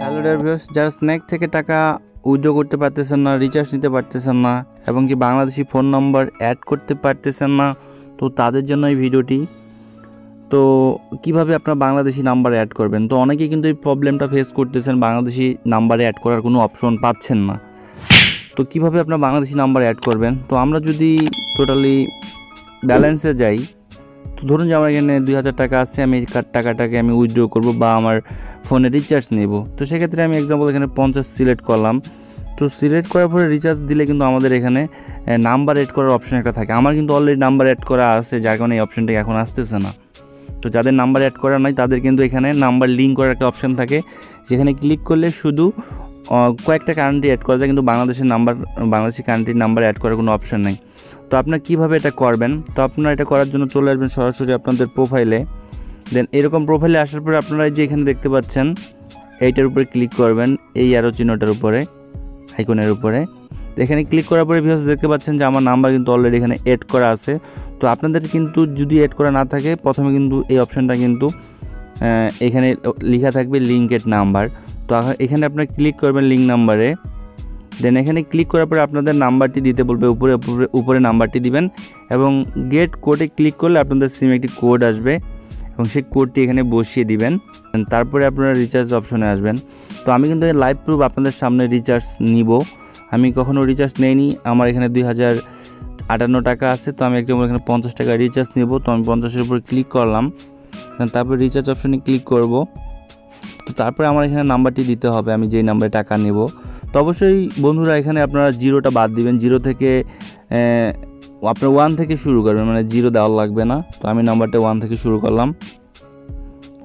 Hello dear viewers, যারা snack থেকে টাকা উইথড্র করতে পারতেছেন না, রিচার্জ নিতে পারতেছেন না এবং কি বাংলাদেশি ফোন নাম্বার অ্যাড করতে পারতেছেন না, তো তাদের জন্য এই ভিডিওটি। তো কিভাবে আপনার বাংলাদেশি নাম্বার অ্যাড করবেন, তো অনেকেই কিন্তু এই প্রবলেমটা ফেস করতেছেন, বাংলাদেশি নাম্বারে অ্যাড করার কোনো অপশন পাচ্ছেন না। তো কিভাবে আপনার বাংলাদেশি নাম্বার অ্যাড করবেন, তো আমরা যদি টোটালি ব্যালেন্সে যাই, তো ধরুন যে আমার এখানে 2000 টাকা আছে, আমি এই টাকাটাকে আমি উইথড্র করব বা আমার ফোনে রিচার্জ নেব। তো সেক্ষেত্রে আমি এক্সাম্পল এখানে 50 সিলেক্ট করলাম। তো সিলেক্ট করার পরে রিচার্জ দিলে কিন্তু আমাদের এখানে নাম্বার অ্যাড করার অপশন একটা থাকে। আমার কিন্তু অলরেডি নাম্বার অ্যাড করা আছে, যার কারণে এই অপশনটা এখন আসতেছে না। তো যাদের নাম্বার অ্যাড করা নাই তাদের কিন্তু এখানে নাম্বার লিঙ্ক করার একটা অপশন থাকে, যেখানে ক্লিক করলে শুধু কয়েকটা কান্ট্রি অ্যাড করা যায়, কিন্তু বাংলাদেশি কান্ট্রির নাম্বার অ্যাড করার কোনো অপশন নেই। তো আপনারা কীভাবে এটা করবেন, তো আপনারা এটা করার জন্য চলে আসবেন সরাসরি আপনাদের প্রোফাইলে। দেন এরকম প্রোফাইলে আসার পরে আপনারা যে এখানে দেখতে পাচ্ছেন এইটার উপরে ক্লিক করবেন, এই অ্যারো চিহ্নটার উপরে, আইকনের উপরে। এখানে ক্লিক করার পরে ভিউয়ার্স দেখতে পাচ্ছেন যে আমার নাম্বার কিন্তু অলরেডি এখানে অ্যাড করা আছে। তো আপনাদের কিন্তু যদি অ্যাড করা না থাকে, প্রথমে কিন্তু এই অপশানটা কিন্তু এখানে লেখা থাকবে লিঙ্কেড নাম্বার। তো এখানে আপনারা ক্লিক করবেন লিঙ্ক নাম্বারে। দেন এখানে ক্লিক করার পরে আপনাদের নাম্বারটি দিতে বলবে, উপরে নাম্বারটি দিবেন এবং গেট কোডে ক্লিক করলে আপনাদের সিমে একটি কোড আসবে এবং সেই কোডটি এখানে বসিয়ে দিবেন। তারপরে আপনারা রিচার্জ অপশনে আসবেন। তো আমি কিন্তু লাইভ প্রুফ আপনাদের সামনে রিচার্জ নিব, আমি কখনো রিচার্জ নেইনি। আমার এখানে 2058 টাকা আছে। তো আমি একদম এখানে 50 টাকা রিচার্জ নেব। তো আমি 50-এর উপরে ক্লিক করলাম, তারপরে রিচার্জ অপশনে ক্লিক করব। তো তারপরে আমার এখানে নাম্বারটি দিতে হবে, আমি যেই নাম্বারে টাকা নেব। তো অবশ্যই বন্ধুরা এখানে আপনারা জিরোটা বাদ দিবেন, জিরো থেকে আপনার 1 থেকে শুরু করবেন, মানে জিরো দেওয়া লাগবে না। তো আমি নাম্বারটা 1 থেকে শুরু করলাম,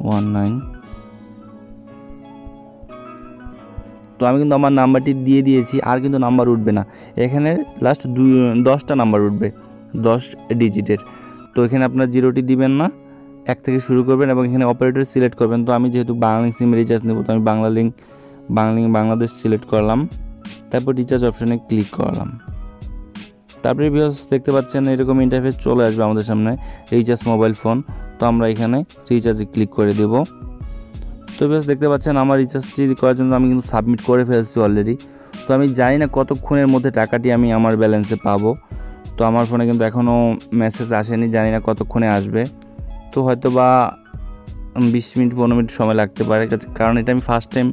19। তো আমি কিন্তু আমার নাম্বারটি দিয়ে দিয়েছি, আর কিন্তু নাম্বার উঠবে না। এখানে লাস্ট 10টা নাম্বার উঠবে, 10 ডিজিটের। তো এখানে আপনার জিরোটি দিবেন না, 1 থেকে শুরু করবেন এবং এখানে অপারেটর সিলেক্ট করবেন। তো আমি যেহেতু বাংলালিংক সিমে রিচার্জ নেব, তো আমি বাংলাদেশ সিলেক্ট করলাম, তারপর রিচার্জ অপশনে ক্লিক করলাম। তারপরে ভিউয়ার্স দেখতে পাচ্ছেন এরকম ইন্টারফেস চলে আসবে আমাদের সামনে, রিচার্জ মোবাইল ফোন। তো আমরা এখানে রিচার্জে ক্লিক করে দেব। তো ভিউয়ার্স দেখতে পাচ্ছেন আমার রিচার্জটি করার জন্য আমি কিন্তু সাবমিট করে ফেলছি অলরেডি। তো আমি জানি না কতক্ষণের মধ্যে টাকাটি আমি আমার ব্যালেন্সে পাবো। তো আমার ফোনে কিন্তু এখনও মেসেজ আসেনি, জানি না কতক্ষণে আসবে। তো হয়তো বা 20 মিনিট 15 মিনিট সময় লাগতে পারে, কারণ এটা আমি ফার্স্ট টাইম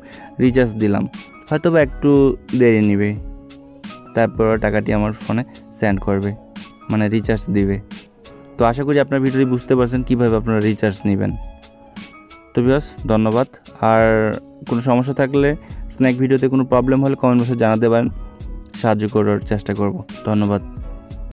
রিচার্জ দিলাম, হয়তো বা একটু দেরি নেবে। তারপর টাকাটি আমার ফোনে সেন্ড করবে, মানে রিচার্জ দিবে। তো আশা করি আপনার ভিডিওটি বুঝতে পারছেন কীভাবে আপনারা রিচার্জ নেবেন। তো ভিউয়ার্স ধন্যবাদ। আর কোনো সমস্যা থাকলে, স্ন্যাক ভিডিওতে কোনো প্রবলেম হলে কমেন্ট বক্সে জানাতে পারেন, সাহায্য করার চেষ্টা করব। ধন্যবাদ।